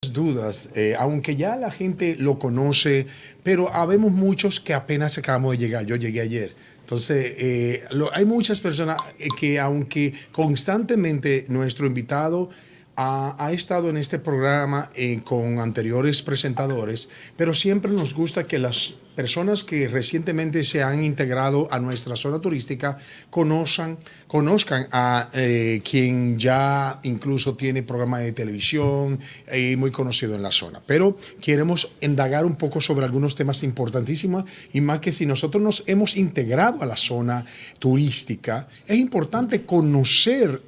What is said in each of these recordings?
dudas, aunque ya la gente lo conoce, pero habemos muchos que apenas acabamos de llegar. Yo llegué ayer. Entonces, hay muchas personas que aunque constantemente nuestro invitado ha estado en este programa con anteriores presentadores, pero siempre nos gusta que las personas que recientemente se han integrado a nuestra zona turística conozcan a quien ya incluso tiene programa de televisión y muy conocido en la zona. Pero queremos indagar un poco sobre algunos temas importantísimos y más que si nosotros nos hemos integrado a la zona turística, es importante conocer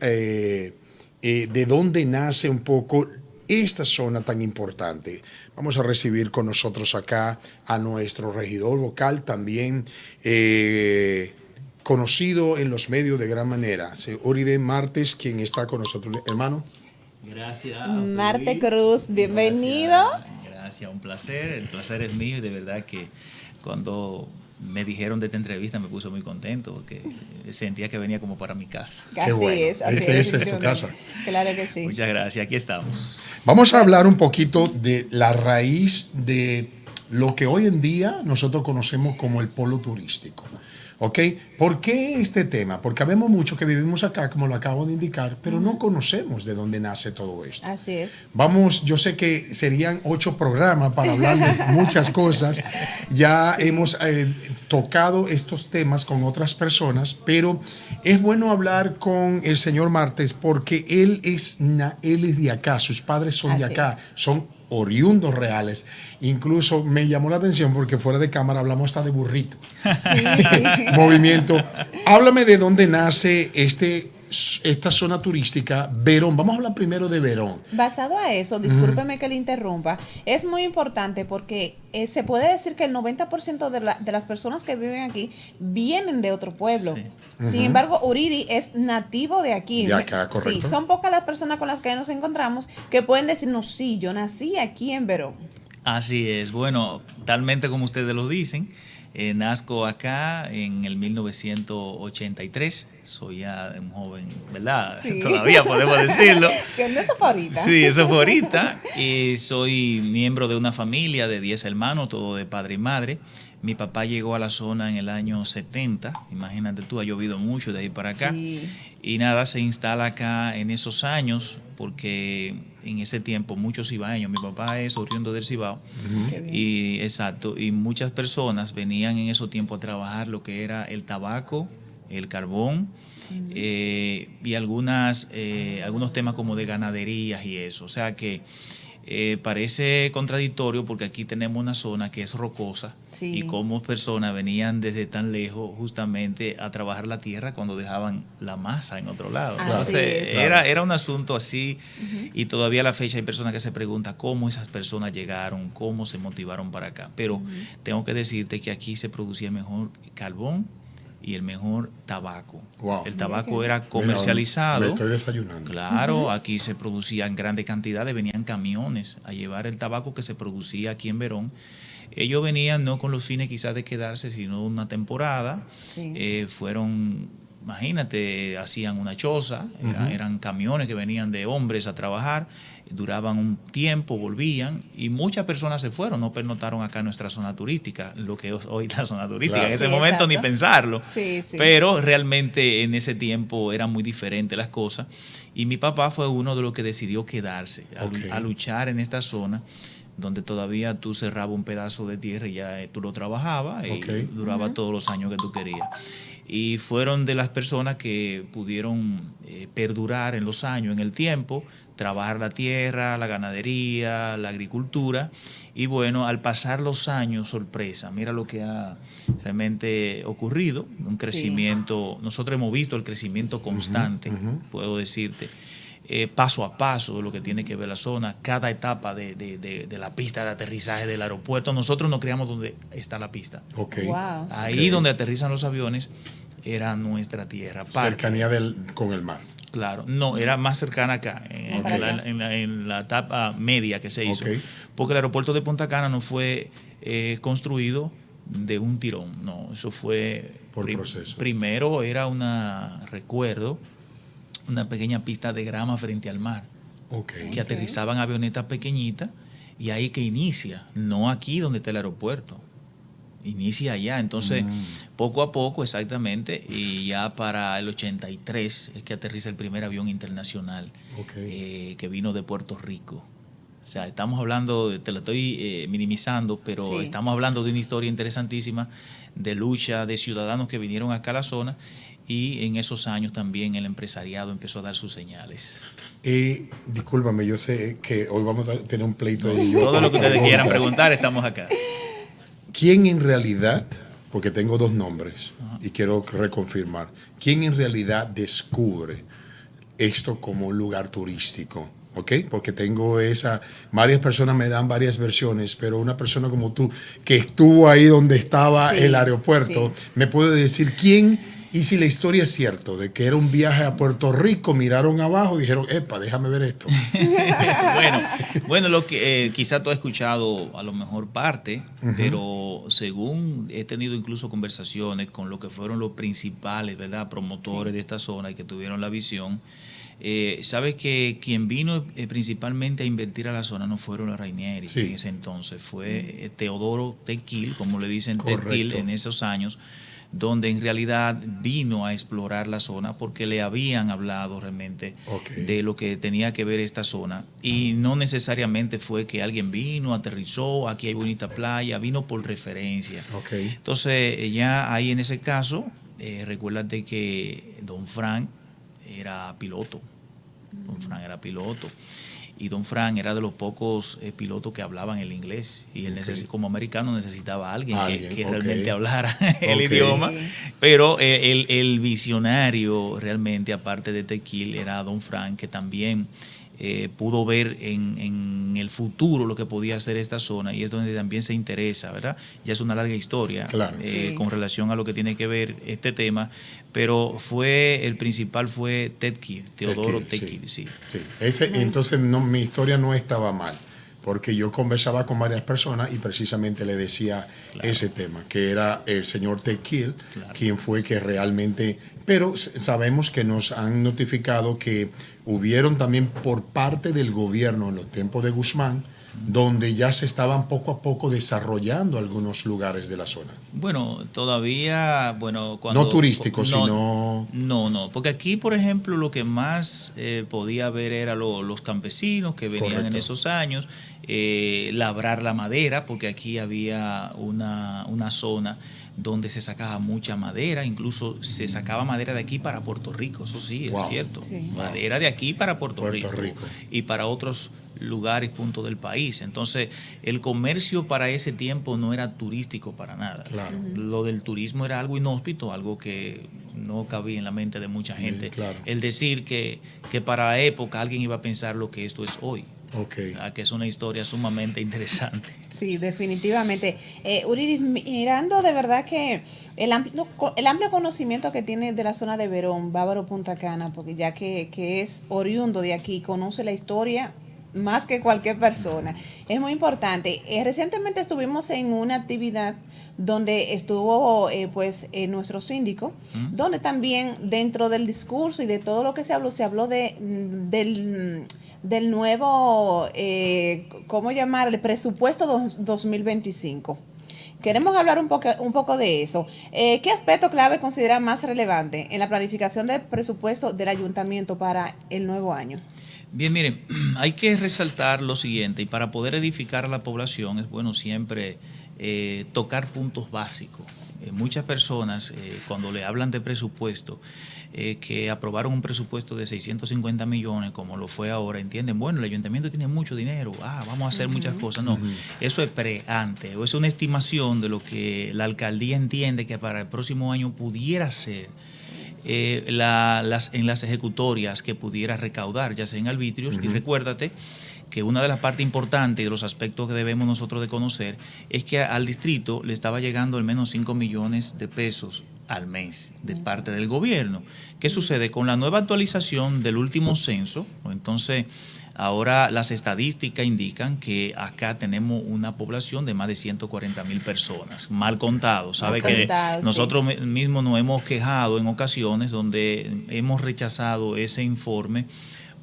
de dónde nace un poco esta zona tan importante. Vamos a recibir con nosotros acá a nuestro regidor vocal, también conocido en los medios de gran manera, Oride Martes, quien está con nosotros, hermano. Gracias, Marte Luis. Cruz, bienvenido. Gracias, un placer. El placer es mío y de verdad que cuando me dijeron de esta entrevista me puse muy contento porque sentía que venía como para mi casa. Qué bueno. Así Esta es tu casa. Claro que sí. Muchas gracias, aquí estamos. Vamos a hablar un poquito de la raíz de lo que hoy en día nosotros conocemos como el polo turístico. ¿Ok? ¿Por qué este tema? Porque habemos muchos que vivimos acá, como lo acabo de indicar, pero no conocemos de dónde nace todo esto. Así es. Vamos, yo sé que serían 8 programas para hablar de muchas cosas. Ya hemos tocado estos temas con otras personas, pero es bueno hablar con el señor Martes porque él es de acá, sus padres son de acá, son oriundos reales. Incluso me llamó la atención porque fuera de cámara hablamos hasta de burrito. Sí. Movimiento. Háblame de dónde nace esta zona turística, Verón. Vamos a hablar primero de Verón. Basado a eso, discúlpeme que le interrumpa, es muy importante porque se puede decir que el 90% de las personas que viven aquí vienen de otro pueblo. Sí. Sin embargo, Oride es nativo de aquí. De acá, correcto. Sí, son pocas las personas con las que nos encontramos que pueden decirnos, sí, yo nací aquí en Verón. Así es. Bueno, talmente como ustedes lo dicen. Nazco acá en el 1983, soy ya un joven, ¿verdad? Sí. Todavía podemos decirlo. Que no, eso fue ahorita. Sí, eso fue ahorita. Soy miembro de una familia de 10 hermanos, todo de padre y madre. Mi papá llegó a la zona en el año 70, imagínate tú, ha llovido mucho de ahí para acá. Sí. Y nada, se instala acá en esos años, porque en ese tiempo muchos cibaeños, mi papá es oriundo del Cibao, y exacto, y muchas personas venían en esos tiempos a trabajar lo que era el tabaco, el carbón, y algunos temas como de ganaderías y eso. O sea que parece contradictorio porque aquí tenemos una zona que es rocosa, sí, y como personas venían desde tan lejos justamente a trabajar la tierra cuando dejaban la masa en otro lado. Entonces era un asunto así, y todavía a la fecha hay personas que se preguntan cómo esas personas llegaron, cómo se motivaron para acá. Pero tengo que decirte que aquí se producía mejor carbón y el mejor tabaco. Wow. El tabaco era comercializado. Me estoy desayunando. Claro, aquí se producía en grandes cantidades, venían camiones a llevar el tabaco que se producía aquí en Verón. Ellos venían no con los fines quizás de quedarse, sino una temporada. Sí. Imagínate, hacían una choza, eran camiones que venían de hombres a trabajar, duraban un tiempo, volvían, y muchas personas se fueron, no pernotaron acá en nuestra zona turística, lo que es hoy la zona turística. Claro. En ese momento ni pensarlo, pero realmente en ese tiempo eran muy diferentes las cosas, y mi papá fue uno de los que decidió quedarse, a luchar en esta zona, donde todavía tú cerrabas un pedazo de tierra y ya tú lo trabajabas y duraba todos los años que tú querías. Y fueron de las personas que pudieron perdurar en los años, en el tiempo, trabajar la tierra, la ganadería, la agricultura. Y bueno, al pasar los años, sorpresa, mira lo que ha realmente ocurrido, un crecimiento. Sí. Nosotros hemos visto el crecimiento constante, puedo decirte. Paso a paso de lo que tiene que ver la zona, cada etapa de la pista de aterrizaje del aeropuerto. Nosotros nos criamos donde está la pista. Wow. Ahí donde aterrizan los aviones era nuestra tierra. Cercanía con el mar. Claro, no, era más cercana acá, en la etapa media que se hizo. Porque el aeropuerto de Punta Cana no fue construido de un tirón, no, eso fue por proceso. Primero era recuerdo, una pequeña pista de grama frente al mar. que aterrizaban avionetas pequeñitas, y ahí que inicia, no aquí donde está el aeropuerto. Inicia allá, entonces poco a poco exactamente, y ya para el 83 es que aterriza el primer avión internacional que vino de Puerto Rico. O sea, estamos hablando, te lo estoy minimizando, pero estamos hablando de una historia interesantísima de lucha de ciudadanos que vinieron acá a la zona, y en esos años también el empresariado empezó a dar sus señales. Discúlpame, yo sé que hoy vamos a tener un pleito de todo lo que ustedes quieran preguntar, estamos acá. ¿Quién en realidad, porque tengo dos nombres y quiero reconfirmar, quién en realidad descubre esto como un lugar turístico? ¿Ok? Porque tengo varias personas me dan varias versiones, pero una persona como tú, que estuvo ahí donde estaba el aeropuerto, me puede decir quién, y si la historia es cierta, de que era un viaje a Puerto Rico, miraron abajo y dijeron, epa, déjame ver esto. bueno, lo que quizá tú has escuchado a lo mejor parte, pero según he tenido incluso conversaciones con lo que fueron los principales, ¿verdad?, promotores de esta zona y que tuvieron la visión, sabes que quien vino principalmente a invertir a la zona no fueron los Rainieri en ese entonces, fue Teodoro Tequil, como le dicen Tequil en esos años, donde en realidad vino a explorar la zona porque le habían hablado realmente de lo que tenía que ver esta zona, y no necesariamente fue que alguien vino, aterrizó, aquí hay bonita playa, vino por referencia. Entonces ya ahí en ese caso, recuérdate que Don Frank era piloto. Y Don Frank era de los pocos pilotos que hablaban el inglés, y él como americano necesitaba a alguien que realmente hablara el idioma, pero el visionario realmente, aparte de Tequil, era Don Frank, que también pudo ver en el futuro lo que podía hacer esta zona, y es donde también se interesa, ¿verdad? Ya es una larga historia con relación a lo que tiene que ver este tema, pero el principal fue Teodoro Tequil. Entonces mi historia no estaba mal, porque yo conversaba con varias personas y precisamente le decía ese tema, que era el señor Tequil, quien fue que realmente... Pero sabemos que nos han notificado que hubieron también por parte del gobierno en los tiempos de Guzmán, donde ya se estaban poco a poco desarrollando algunos lugares de la zona. Bueno, todavía, cuando... No turísticos, sino... No, porque aquí, por ejemplo, lo que más podía ver era los campesinos que venían en esos años, labrar la madera, porque aquí había una zona donde se sacaba mucha madera, incluso se sacaba madera de aquí para Puerto Rico, eso sí, es cierto. Madera de aquí para Puerto Rico y para otros lugares, puntos del país. Entonces, el comercio para ese tiempo no era turístico para nada. Lo del turismo era algo inhóspito, algo que no cabía en la mente de mucha gente. El decir que para la época alguien iba a pensar lo que esto es hoy. Que es una historia sumamente interesante. Sí, definitivamente. Uridy, mirando de verdad que el amplio conocimiento que tiene de la zona de Verón, Bávaro, Punta Cana, porque ya que es oriundo de aquí, conoce la historia más que cualquier persona, es muy importante. Recientemente estuvimos en una actividad donde estuvo nuestro síndico, donde también dentro del discurso y de todo lo que se habló del nuevo, ¿cómo llamar? El presupuesto 2025. Queremos hablar un poco de eso. ¿Qué aspecto clave considera más relevante en la planificación del presupuesto del ayuntamiento para el nuevo año? Bien, miren, hay que resaltar lo siguiente, y para poder edificar a la población es bueno siempre tocar puntos básicos. Muchas personas, cuando le hablan de presupuesto, que aprobaron un presupuesto de 650 millones, como lo fue ahora, entienden, bueno, el ayuntamiento tiene mucho dinero, vamos a hacer muchas cosas. No, eso es antes, o es una estimación de lo que la alcaldía entiende que para el próximo año pudiera ser en las ejecutorias que pudiera recaudar, ya sea en arbitrios. Y recuérdate que una de las partes importantes y de los aspectos que debemos nosotros de conocer es que al distrito le estaba llegando al menos 5 millones de pesos al mes de parte del gobierno. ¿Qué sucede? Con la nueva actualización del último censo, entonces ahora las estadísticas indican que acá tenemos una población de más de 140,000 personas, mal contado. Sabe que nosotros mismos nos hemos quejado en ocasiones donde hemos rechazado ese informe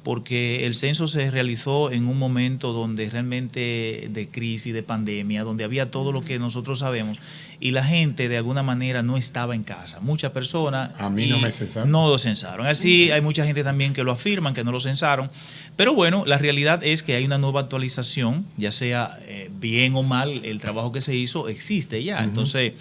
porque el censo se realizó en un momento donde realmente de crisis, de pandemia, donde había todo lo que nosotros sabemos, y la gente de alguna manera no estaba en casa. Muchas personas a mí no me censaron. No lo censaron. Así hay mucha gente también que lo afirman, que no lo censaron. Pero bueno, la realidad es que hay una nueva actualización, ya sea bien o mal, el trabajo que se hizo existe ya. Entonces,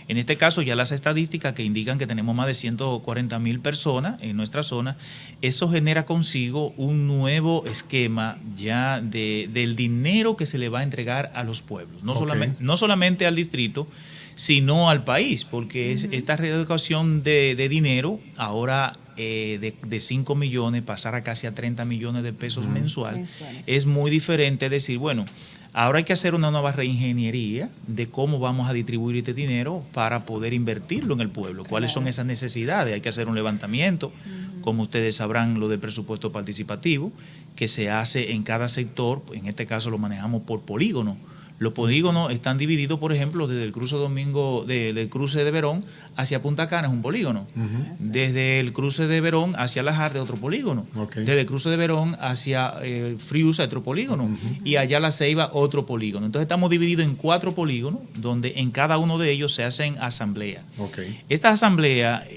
en este caso, ya las estadísticas que indican que tenemos más de 140,000 personas en nuestra zona, eso genera consigo un nuevo esquema ya del dinero que se le va a entregar a los pueblos. No solamente al distrito, sino al país, porque esta reeducación de dinero ahora de 5 millones pasar a casi a 30 millones de pesos mensuales es muy diferente. Decir, bueno, ahora hay que hacer una nueva reingeniería de cómo vamos a distribuir este dinero para poder invertirlo en el pueblo. ¿Cuáles son esas necesidades? Hay que hacer un levantamiento, como ustedes sabrán, lo del presupuesto participativo, que se hace en cada sector. En este caso lo manejamos por polígono. Los polígonos están divididos, por ejemplo, desde el cruce del cruce de Verón hacia Punta Cana es un polígono. Desde el cruce de Verón hacia Lajar de otro polígono. Desde el cruce de Verón hacia Friusa otro polígono. Y allá La Ceiba otro polígono. Entonces estamos divididos en 4 polígonos, donde en cada uno de ellos se hacen asambleas. Esta asamblea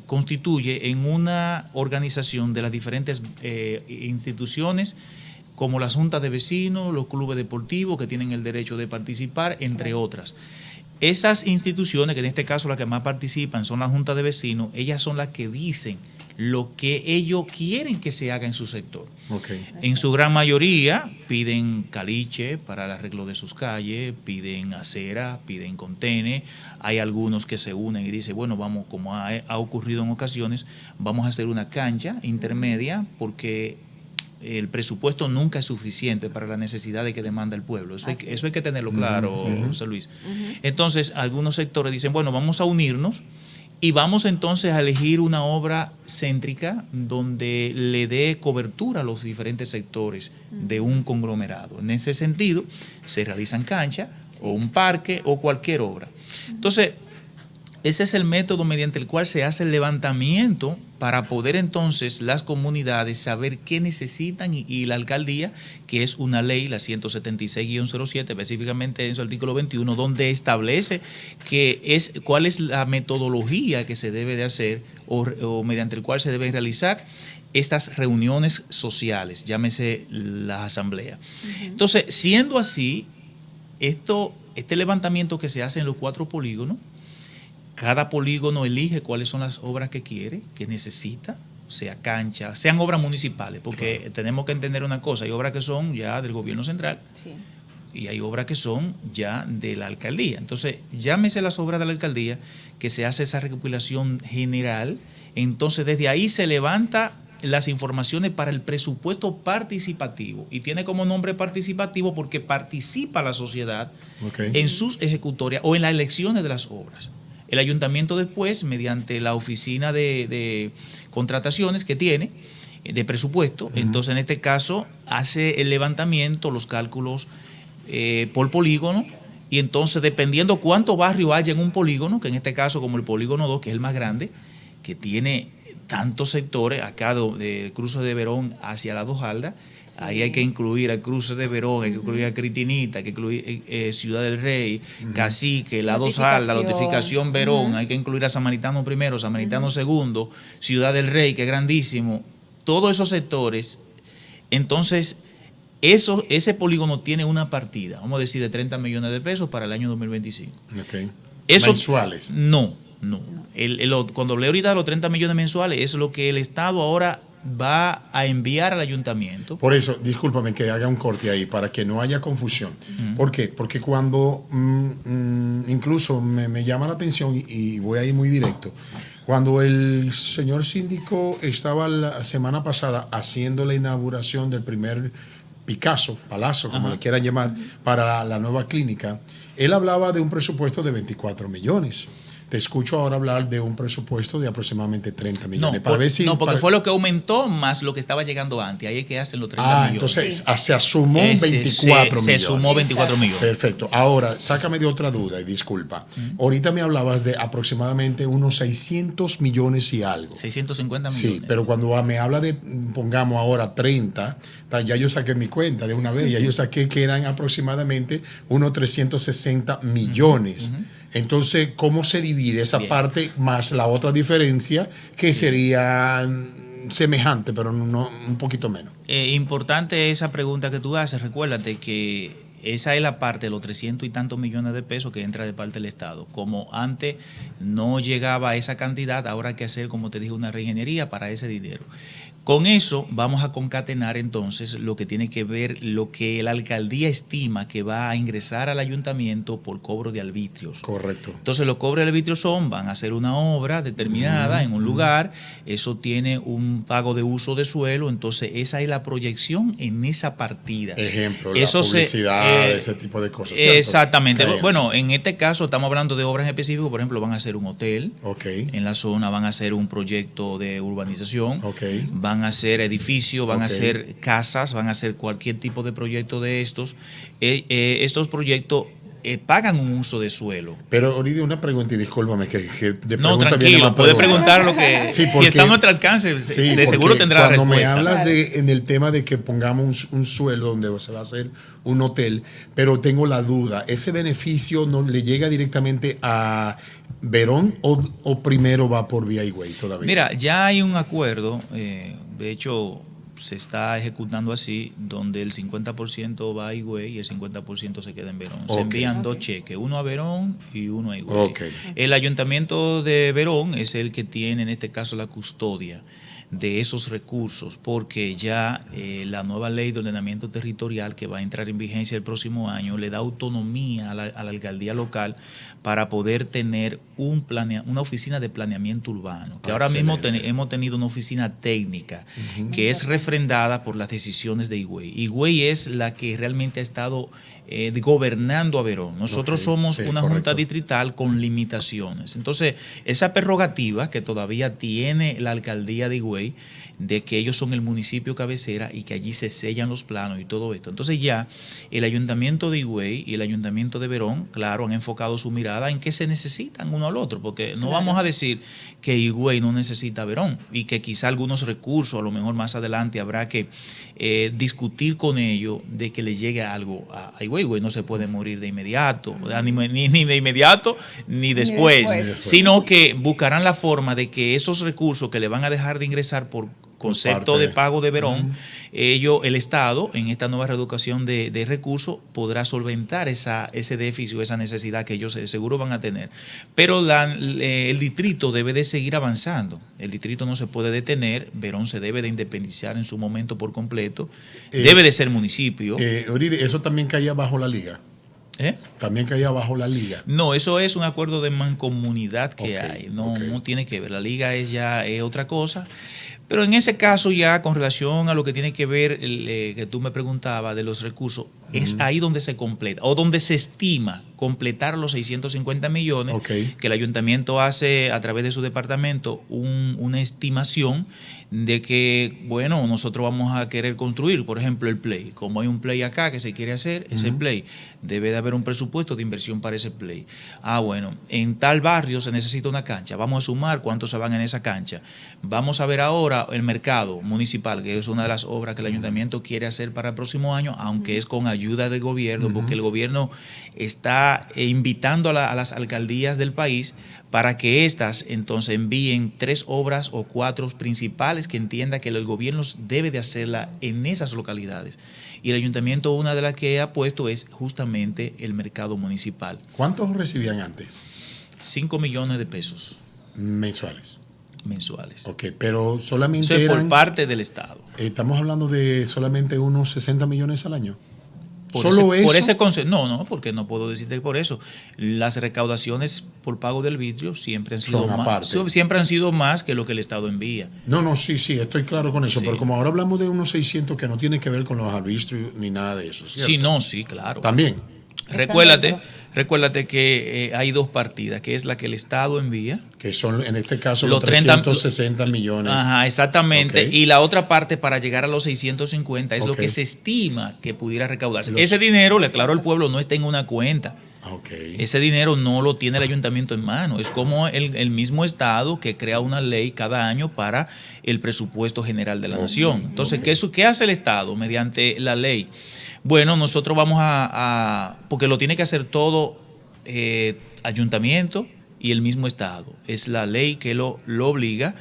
constituye en una organización de las diferentes instituciones, como las juntas de vecinos, los clubes deportivos que tienen el derecho de participar, entre otras. Esas instituciones, que en este caso las que más participan son las juntas de vecinos, ellas son las que dicen lo que ellos quieren que se haga en su sector. En su gran mayoría piden caliche para el arreglo de sus calles, piden acera, piden contenes. Hay algunos que se unen y dicen, bueno, vamos, como ha ocurrido en ocasiones, vamos a hacer una cancha intermedia porque el presupuesto nunca es suficiente para las necesidades que demanda el pueblo. Eso hay que tenerlo claro, José Luis. Entonces, algunos sectores dicen, bueno, vamos a unirnos y vamos entonces a elegir una obra céntrica donde le dé cobertura a los diferentes sectores de un conglomerado. En ese sentido, se realizan canchas o un parque o cualquier obra. Entonces, ese es el método mediante el cual se hace el levantamiento para poder entonces las comunidades saber qué necesitan y la alcaldía, que es una ley, la 176-07, específicamente en su artículo 21, donde establece cuál es la metodología que se debe de hacer o mediante el cual se deben realizar estas reuniones sociales, llámese la asamblea. Entonces, siendo así, este levantamiento que se hace en los 4 polígonos, cada polígono elige cuáles son las obras que quiere, que necesita, sea cancha, sean obras municipales, porque tenemos que entender una cosa, hay obras que son ya del gobierno central y hay obras que son ya de la alcaldía. Entonces, llámese las obras de la alcaldía, que se hace esa recopilación general, entonces desde ahí se levanta las informaciones para el presupuesto participativo, y tiene como nombre participativo porque participa la sociedad en sus ejecutorias o en las elecciones de las obras. El ayuntamiento después, mediante la oficina de contrataciones que tiene, de presupuesto, entonces en este caso hace el levantamiento, los cálculos por polígono, y entonces dependiendo cuánto barrio haya en un polígono, que en este caso como el polígono 2, que es el más grande, que tiene tantos sectores, acá de cruce de Verón hacia la Dojalda, ahí hay que incluir al cruce de Verón, hay que incluir a Critinita, hay que incluir Ciudad del Rey, Cacique, la Dojalda, la Notificación Verón, hay que incluir a Samaritano I, Samaritano II, Ciudad del Rey, que es grandísimo, todos esos sectores. Entonces, ese polígono tiene una partida, vamos a decir, de 30 millones de pesos para el año 2025. ¿Mensuales? No. Cuando hablé ahorita de los 30 millones mensuales, es lo que el Estado ahora va a enviar al ayuntamiento. Por eso, discúlpame que haga un corte ahí para que no haya confusión. ¿Por qué? Porque cuando incluso me llama la atención y voy a ir muy directo, cuando el señor síndico estaba la semana pasada haciendo la inauguración del primer Palazo, como le quieran llamar, para la nueva clínica, él hablaba de un presupuesto de 24 millones. te escucho ahora hablar de un presupuesto de aproximadamente 30 millones. No, para ver si, porque para... fue lo que aumentó más lo que estaba llegando antes. Ahí es que hacen los 30 millones. Entonces se sumó 24 millones. Se sumó 24 millones. Perfecto. Ahora, sácame de otra duda y disculpa. Ahorita me hablabas de aproximadamente unos 600 millones y algo. 650 millones. Sí, pero cuando me habla de, pongamos ahora 30, ya yo saqué mi cuenta de una vez, ya yo saqué que eran aproximadamente unos 360 millones. Entonces, ¿cómo se divide esa parte más la otra diferencia que sería semejante, pero no un poquito menos? Importante esa pregunta que tú haces. Recuérdate que esa es la parte de los 300 y tantos millones de pesos que entra de parte del Estado. Como antes no llegaba a esa cantidad, ahora hay que hacer, como te dije, una reingeniería para ese dinero. Con eso vamos a concatenar entonces lo que tiene que ver, lo que la alcaldía estima que va a ingresar al ayuntamiento por cobro de arbitrios. Correcto. Entonces los cobros de arbitrios van a hacer una obra determinada en un lugar, eso tiene un pago de uso de suelo, entonces esa es la proyección en esa partida. Ejemplo, eso la publicidad, ese tipo de cosas. ¿Cierto? Exactamente. Caemos. Bueno, en este caso estamos hablando de obras específicas, por ejemplo, van a hacer un hotel en la zona, van a hacer un proyecto de urbanización, van a hacer edificios, van a hacer casas, van a hacer cualquier tipo de proyecto de estos. Estos proyectos pagan un uso de suelo. Pero ahorita una pregunta, y discúlpame que de no, pregunta tranquilo, puede preguntar lo que sí, si está a nuestro alcance, de seguro tendrá la respuesta. Cuando me hablas en el tema de que pongamos un suelo donde se va a hacer un hotel, pero tengo la duda, ¿ese beneficio no le llega directamente a Verón o primero va por vía Higüey todavía? Mira, ya hay un acuerdo, de hecho se está ejecutando así, donde el 50% va a Higüey y el 50% se queda en Verón. Se envían dos cheques, uno a Verón y uno a Higüey. El ayuntamiento de Verón es el que tiene en este caso la custodia de esos recursos, porque ya la nueva ley de ordenamiento territorial que va a entrar en vigencia el próximo año le da autonomía a la alcaldía local para poder tener una oficina de planeamiento urbano, que ahora mismo hemos tenido una oficina técnica que es refrendada por las decisiones de Higüey. Higüey es la que realmente ha estado gobernando a Verón. Nosotros somos una junta distrital con limitaciones. Entonces, esa prerrogativa que todavía tiene la alcaldía de Higüey, de que ellos son el municipio cabecera y que allí se sellan los planos y todo esto. Entonces ya el ayuntamiento de Higüey y el ayuntamiento de Verón, claro, han enfocado su mirada en qué se necesitan uno al otro, porque no vamos a decir que Higüey no necesita Verón y que quizá algunos recursos, a lo mejor más adelante habrá que discutir con ellos de que le llegue algo a Higüey. Higüey no se puede morir de inmediato, ni de inmediato ni después, sino que buscarán la forma de que esos recursos que le van a dejar de ingresar por concepto de pago de Verón, el Estado, en esta nueva reeducación de recursos, podrá solventar ese déficit, esa necesidad que ellos seguro van a tener. Pero el distrito debe de seguir avanzando. El distrito no se puede detener. Verón se debe de independizar en su momento por completo. Debe de ser municipio. ¿Eso también caía bajo la liga? También caía bajo la liga. No, eso es un acuerdo de mancomunidad que hay. No tiene que ver. La liga es otra cosa. Pero en ese caso ya con relación a lo que tiene que ver, que tú me preguntabas de los recursos, es ahí donde se completa o donde se estima completar los 650 millones que el ayuntamiento hace a través de su departamento una estimación de que, bueno, nosotros vamos a querer construir, por ejemplo, el play. Como hay un play acá que se quiere hacer, ese play, debe de haber un presupuesto de inversión para ese play. Bueno, en tal barrio se necesita una cancha, vamos a sumar cuántos se van en esa cancha. Vamos a ver ahora el mercado municipal, que es una de las obras que el ayuntamiento quiere hacer para el próximo año, aunque es con ayuda del gobierno, porque el gobierno está invitando a las alcaldías del país para que éstas entonces envíen 3 obras o 4 principales que entienda que el gobierno debe de hacerla en esas localidades. Y el ayuntamiento, una de las que ha puesto es justamente el mercado municipal. ¿Cuántos recibían antes? 5 millones de pesos. Mensuales. Pero solamente eso es por parte del Estado. Estamos hablando de solamente unos 60 millones al año. Por ese concepto. No, porque no puedo decirte por eso. Las recaudaciones por pago del arbitrio siempre han sido más que lo que el Estado envía. Sí, estoy claro con eso. Pero como ahora hablamos de unos 600 que no tiene que ver con los arbitrios ni nada de eso, ¿cierto? Sí, claro. También. Recuérdate Recuérdate que hay dos partidas, que es la que el Estado envía. Que son, en este caso, los 360 millones. Ajá, exactamente. Okay. Y la otra parte, para llegar a los 650, es lo que se estima que pudiera recaudarse. Ese dinero, le aclaro al pueblo, no está en una cuenta. Okay. Ese dinero no lo tiene el ayuntamiento en mano. Es como el mismo Estado que crea una ley cada año para el presupuesto general de la nación. Entonces, ¿qué hace el Estado mediante la ley? Bueno, nosotros vamos porque lo tiene que hacer todo ayuntamiento y el mismo Estado. Es la ley que lo obliga.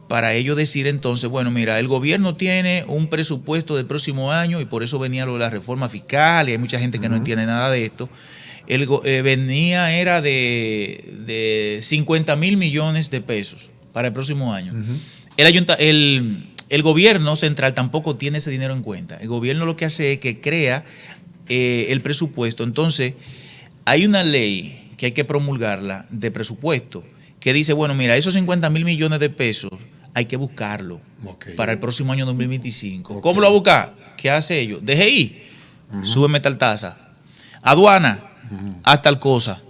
Para ello decir entonces, bueno, mira, el gobierno tiene un presupuesto del próximo año y por eso venía lo de la reforma fiscal y hay mucha gente que no entiende nada de esto. Era de 50,000 millones de pesos para el próximo año. El gobierno central tampoco tiene ese dinero en cuenta. El gobierno lo que hace es que crea el presupuesto. Entonces, hay una ley que hay que promulgarla de presupuesto que dice, bueno, mira, esos 50,000 millones de pesos hay que buscarlo para el próximo año 2025. ¿Cómo lo va a buscar? ¿Qué hace ellos? DGI, súbeme tal tasa. Aduana, haz tal cosa.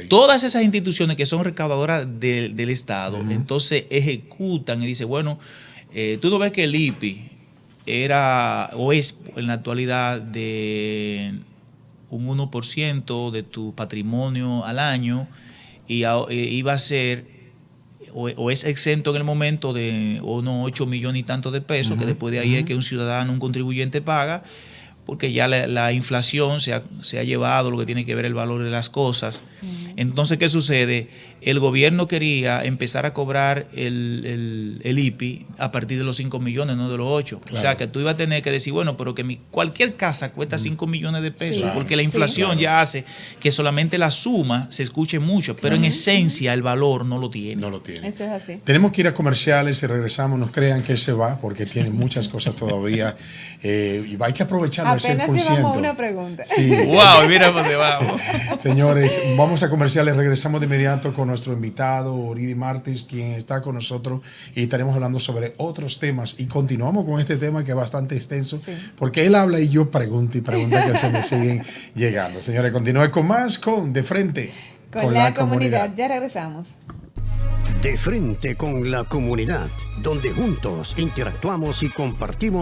Todas esas instituciones que son recaudadoras del Estado, entonces ejecutan y dicen, bueno, tú no ves que el IPI era o es en la actualidad de un 1% de tu patrimonio al año y iba a ser o es exento en el momento de unos 8 millones y tantos de pesos, que después de ahí es que un ciudadano, un contribuyente paga, porque ya la inflación se ha llevado lo que tiene que ver el valor de las cosas. Entonces, ¿qué sucede? El gobierno quería empezar a cobrar el IPI a partir de los 5 millones, no de los 8. Claro. O sea, que tú ibas a tener que decir, bueno, pero que cualquier casa cuesta 5 millones de pesos, porque la inflación ya hace que solamente la suma se escuche mucho, pero en esencia el valor no lo tiene. No lo tiene. Eso es así. Tenemos que ir a comerciales y regresamos. No crean que él se va, porque tiene muchas cosas todavía. Y hay que aprovecharlo al 100%. Apenas llevamos una pregunta. Sí. ¡Wow! Mira por debajo. Señores, vamos a comerciales. Regresamos de inmediato con nuestro invitado, Oridi Martis, quien está con nosotros, y estaremos hablando sobre otros temas. Y continuamos con este tema que es bastante extenso, porque él habla y yo pregunto y pregunto, que se me siguen llegando. Señores, continúe con más, De Frente con la comunidad. Ya regresamos. De Frente con la comunidad, donde juntos interactuamos y compartimos